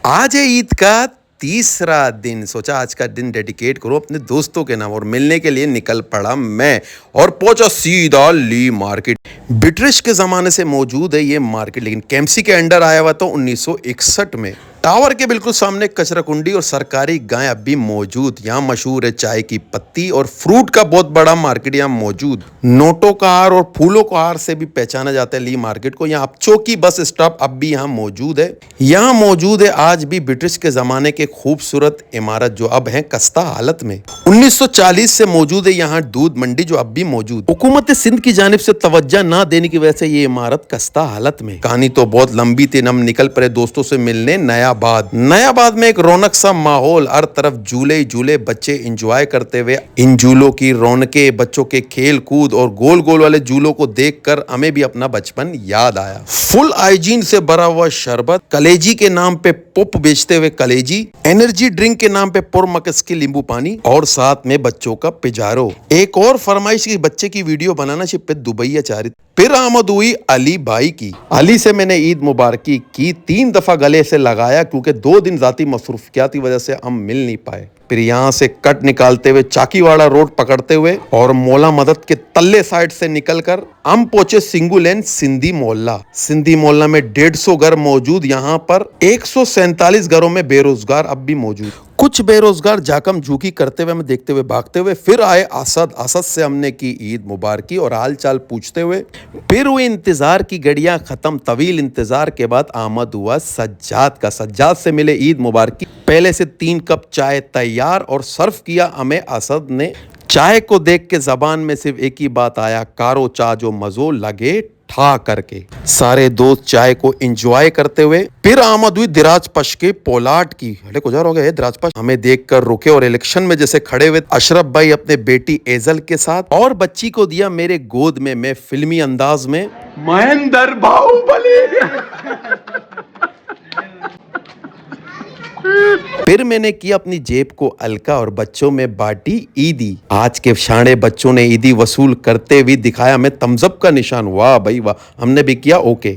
आज है ईद का तीसरा दिन। सोचा आज का दिन डेडिकेट करो अपने दोस्तों के नाम और मिलने के लिए निकल पड़ा मैं और पहुंचा सीधा ली मार्केट। ब्रिटिश के ज़माने से मौजूद है ये मार्केट, लेकिन केएमसी के अंडर आया हुआ तो 1961 में। टावर के बिल्कुल सामने कचरा कुंडी और सरकारी गाय अब भी मौजूद। यहाँ मशहूर है चाय की पत्ती और फ्रूट का बहुत बड़ा मार्केट यहाँ मौजूद। नोटों का हार और फूलों का हार से भी पहचाना जाता है ली मार्केट को। यहाँ चौकी बस स्टॉप अब भी यहाँ मौजूद है। यहाँ मौजूद है आज भी ब्रिटिश के जमाने के खूबसूरत इमारत जो अब है खस्ता हालत में। 1940 से मौजूद है यहाँ दूध मंडी जो अब भी मौजूद। हुकूमत सिंध की जानिब से तवज्जो ना देने की वजह से ये इमारत खस्ता हालत में। कहानी तो बहुत लंबी थी। हम निकल पड़े दोस्तों से मिलने नयाबाद में एक रौनक सा माहौल, हर तरफ झूले झूले, बच्चे एंजॉय करते हुए। इन झूलों की रौनकें, बच्चों के खेल कूद और गोल गोल वाले झूलों को देखकर हमें भी अपना बचपन याद आया। फुल हाइजीन से भरा हुआ शरबत, कलेजी के नाम पे पॉप बेचते हुए कलेजी, एनर्जी ड्रिंक के नाम पे पुरमकस की नींबू पानी और साथ में बच्चों का पिजारो। एक और फरमाइश की बच्चे की वीडियो बनाना चाहिए दुबई चारित। फिर आमद हुई अली भाई की। अली से मैंने ईद मुबारकी की 3 दफा गले से लगाया क्योंकि 2 दिन जाती मसरूफियात की वजह से हम मिल नहीं पाए। फिर यहाँ से कट निकालते हुए चाकीवाड़ा रोड पकड़ते हुए और मौला मदद के तल्ले साइड से निकलकर हम पहुंचे सिंगू लेन सिंधी मोहल्ला। सिंधी मोहल्ला में 150 घर मौजूद। यहाँ पर 147 घरों में बेरोजगार अब भी मौजूद। कुछ बेरोजगार जाकम झूकी करते हुए, हमें देखते हुए भागते हुए। फिर आए असद से हमने की ईद मुबारकी और हाल चाल पूछते हुए। फिर हुए इंतजार की घड़ियां खत्म। तवील इंतजार के बाद आमद हुआ सज्जाद का। सज्जाद से मिले ईद मुबारकी। पहले से 3 कप चाय तैयार और सर्व किया हमें असद ने। चाय को देख के जबान में सिर्फ एक ही बात आया, कारो चा जो मजो लगे ठा करके। सारे दोस्त चाय को एंजॉय करते हुए फिर आमद हुई दिराज पश के पोलाट की। अरे गुजार हो गए दिराज पश। हमें देखकर रुके और इलेक्शन में जैसे खड़े हुए अशरफ भाई अपने बेटी एजल के साथ और बच्ची को दिया मेरे गोद में। मैं फिल्मी अंदाज में महेंद्र बाहुबली। फिर मैंने किया अपनी जेब को हल्का और बच्चों में बांटी ईदी। आज के शाणे बच्चों ने ईदी वसूल करते हुए दिखाया हमें तमजब का निशान। वाह भाई वाह, हमने भी किया ओके।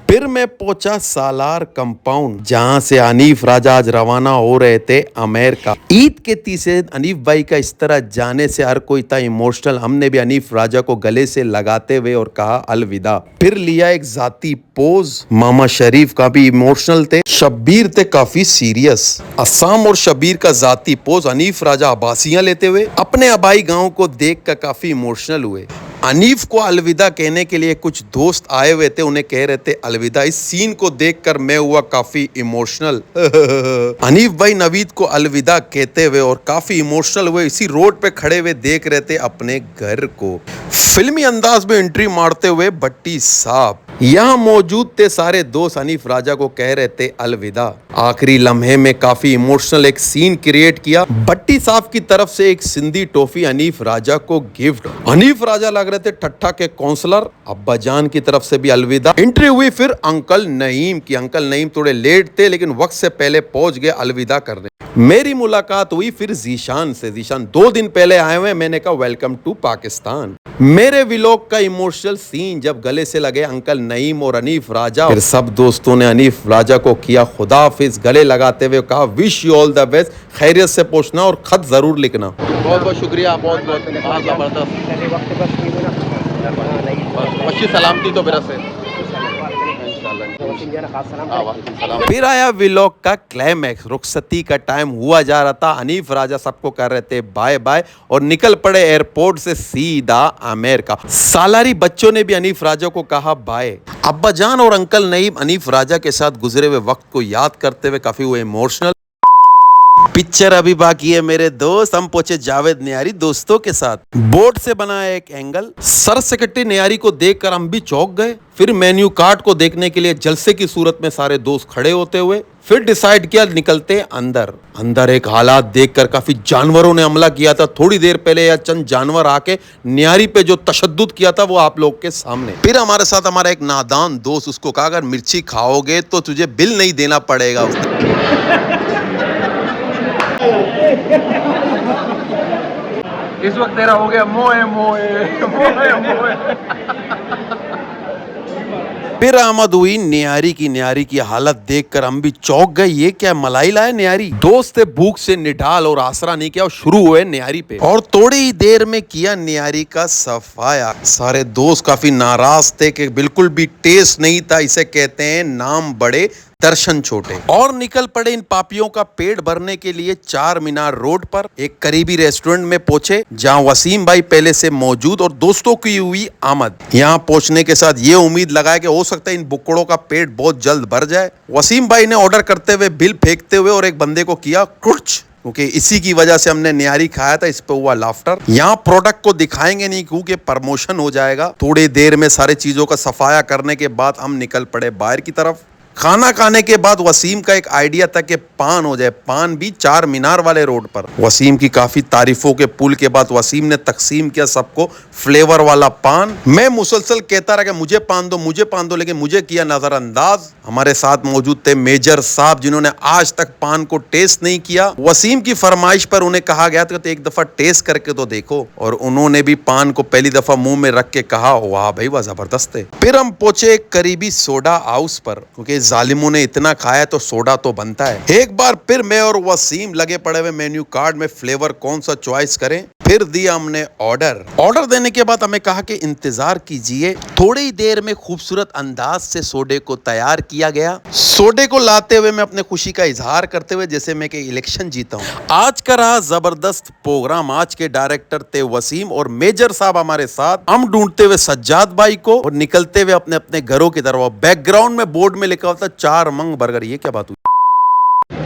फिर मैं पहुंचा सालार कंपाउंड जहां से हनीफ राजा आज रवाना हो रहे थे अमेरिका। ईद के तीसरे हनीफ भाई का इस तरह जाने से हर कोई था इमोशनल। हमने भी हनीफ राजा को गले से लगाते हुए और कहा अलविदा। फिर लिया एक जाती पोज। मामा शरीफ का भी इमोशनल थे, शब्बीर थे काफी सीरियस। अस्साम और शब्बीर का जाती पोज। हनीफ राजा अब्बासियां लेते हुए अपने आबाई गाँव को देख कर काफी इमोशनल हुए। हनीफ को अलविदा कहने के लिए कुछ दोस्त आए हुए थे, उन्हें कह रहे थे अलविदा। इस सीन को देखकर मैं हुआ काफी इमोशनल। हनीफ भाई नवीद को अलविदा कहते हुए और काफी इमोशनल हुए। इसी रोड पे खड़े हुए देख रहे थे अपने घर को। फिल्मी अंदाज में एंट्री मारते हुए भट्टी साहब यहाँ मौजूद थे। सारे दोस्त हनीफ राजा को कह रहे थे अलविदा। आखिरी लम्हे में काफी इमोशनल एक सीन क्रिएट किया। भट्टी साहब की तरफ से एक सिंधी टॉफी हनीफ राजा को गिफ्ट। हनीफ राजा लग रहे थे ठट्ठा के काउंसलर। अब्बा जान की तरफ से भी अलविदा। एंट्री हुई फिर अंकल नईम की। अंकल नईम थोड़े लेट थे लेकिन वक्त से पहले पहुंच गए अलविदा करने। मेरी मुलाकात हुई फिर जीशान से। जीशान 2 दिन पहले आए हुए। मैंने कहा वेलकम टू पाकिस्तान। मेरे व्लॉग का इमोशनल सीन जब गले से लगे अंकल नईम और हनीफ राजा। फिर सब दोस्तों ने हनीफ राजा को किया खुदाफिज। गले लगाते हुए कहा wish you all the best. खैरियत से पहुंचना और खत जरूर लिखना। बहुत बहुत शुक्रिया। बहुत बहुत अच्छी सलामती तो मेरा से। फिर आया व्लॉग का क्लाइमैक्स। रुखसती का टाइम हुआ जा रहा था। हनीफ राजा सबको कर रहे थे बाय बाय और निकल पड़े एयरपोर्ट से सीधा अमेरिका। सालारी बच्चों ने भी हनीफ राजा को कहा बाय। अब्बा जान और अंकल नईम हनीफ राजा के साथ गुजरे हुए वक्त को याद करते हुए काफी हुए इमोशनल। पिक्चर अभी बाकी है मेरे दोस्त। हम पहुंचे जावेद नियारी दोस्तों के साथ। बोर्ड से बनाया एक एंगल। सर सेक्रेटरी नियारी को देखकर हम भी चौंक गए। फिर मेन्यू कार्ड को देखने के लिए जलसे की सूरत में सारे दोस्त खड़े होते हुए फिर डिसाइड किया निकलते अंदर एक हालात देखकर काफी जानवरों ने हमला किया था। थोड़ी देर पहले यह चंद जानवर आके नियारी पे जो तशद्दुद किया था वो आप लोग के सामने। फिर हमारे साथ हमारा एक नादान दोस्त, उसको कहा अगर मिर्ची खाओगे तो तुझे बिल नहीं देना पड़ेगा। इस वक्त तेरा हो गया मोए मोए मोए मोए। फिर आमद हुई निहारी की। निहारी की हालत देखकर हम भी चौंक गए, ये क्या मलाई लाए निहारी। दोस्त भूख से निढाल और आसरा नहीं किया और शुरू हुए निहारी पे, और थोड़ी ही देर में किया निहारी का सफाया। सारे दोस्त काफी नाराज थे कि बिल्कुल भी टेस्ट नहीं था। इसे कहते हैं नाम बड़े दर्शन छोटे। और निकल पड़े इन पापियों का पेट भरने के लिए चार मीनार रोड पर एक करीबी रेस्टोरेंट में पहुंचे, जहां वसीम भाई पहले से मौजूद और दोस्तों की हुई आमद। यहां पहुंचने के साथ ये उम्मीद लगाए कि हो सकता है इन बुक्कड़ों का पेट बहुत जल्द भर जाए। वसीम भाई ने ऑर्डर करते हुए बिल फेंकते हुए और एक बंदे को किया कुछ, क्योंकि इसी की वजह से हमने निहारी खाया था। इस पे हुआ लाफ्टर। यहाँ प्रोडक्ट को दिखाएंगे नहीं क्योंकि प्रमोशन हो जाएगा। थोड़ी देर में सारी चीजों का सफाया करने के बाद हम निकल पड़े बाहर की तरफ। खाना खाने के बाद वसीम का एक आइडिया था कि पान हो जाए, पान भी चार मीनार वाले रोड पर। वसीम की काफी तारीफों के पुल के बाद वसीम ने तकसीम किया सबको फ्लेवर वाला पान। मैं मुसलसल कहता रहा कि मुझे पान दो, लेकिन मुझे किया नजरअंदाज। हमारे साथ मौजूद थे मेजर साहब, जिन्होंने आज तक पान को टेस्ट नहीं किया। वसीम की फरमाइश पर उन्हें कहा गया था कि एक दफा टेस्ट करके तो देखो, और उन्होंने भी पान को पहली दफा मुंह में रख के कहा, वाह भाई वाह, जबरदस्त है। फिर हम पहुंचे एक करीबी सोडा हाउस पर, क्योंकि जालिमों ने इतना खाया तो सोडा तो बनता है। एक बार फिर मैं और वसीम लगे पड़े हुए मेन्यू कार्ड में फ्लेवर कौन सा चॉइस करें। फिर दिया हमने ऑर्डर देने के बाद हमें कहा कि इंतजार कीजिए। थोड़ी ही देर में खूबसूरत अंदाज से सोडे को तैयार किया गया। सोडे को लाते हुए मैं अपने खुशी का इजहार करते हुए जैसे मैं कि इलेक्शन जीता हूँ। आज का रहा जबरदस्त प्रोग्राम। आज के डायरेक्टर थे वसीम और मेजर साहब हमारे साथ। हम ढूंढते हुए सज्जाद भाई को और निकलते हुए अपने अपने घरों की तरफ। बैकग्राउंड में बोर्ड में लिखा हुआ था 4 मंग बर्गर। ये क्या बात हुई?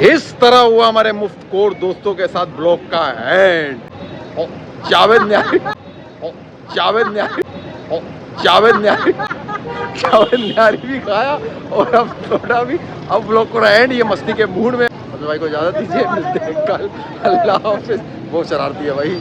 इस तरह हुआ हमारे मुफ्तखोर दोस्तों के साथ ब्लॉग का एंड। जावेद न्यारी भी खाया और अब थोड़ा भी, अब ब्लॉग को एंड। ये मस्ती के मूड में भाई को इजाजत दीजिए, मिलते हैं कल। अल्लाह हाफिज़। बहुत शरारती है भाई।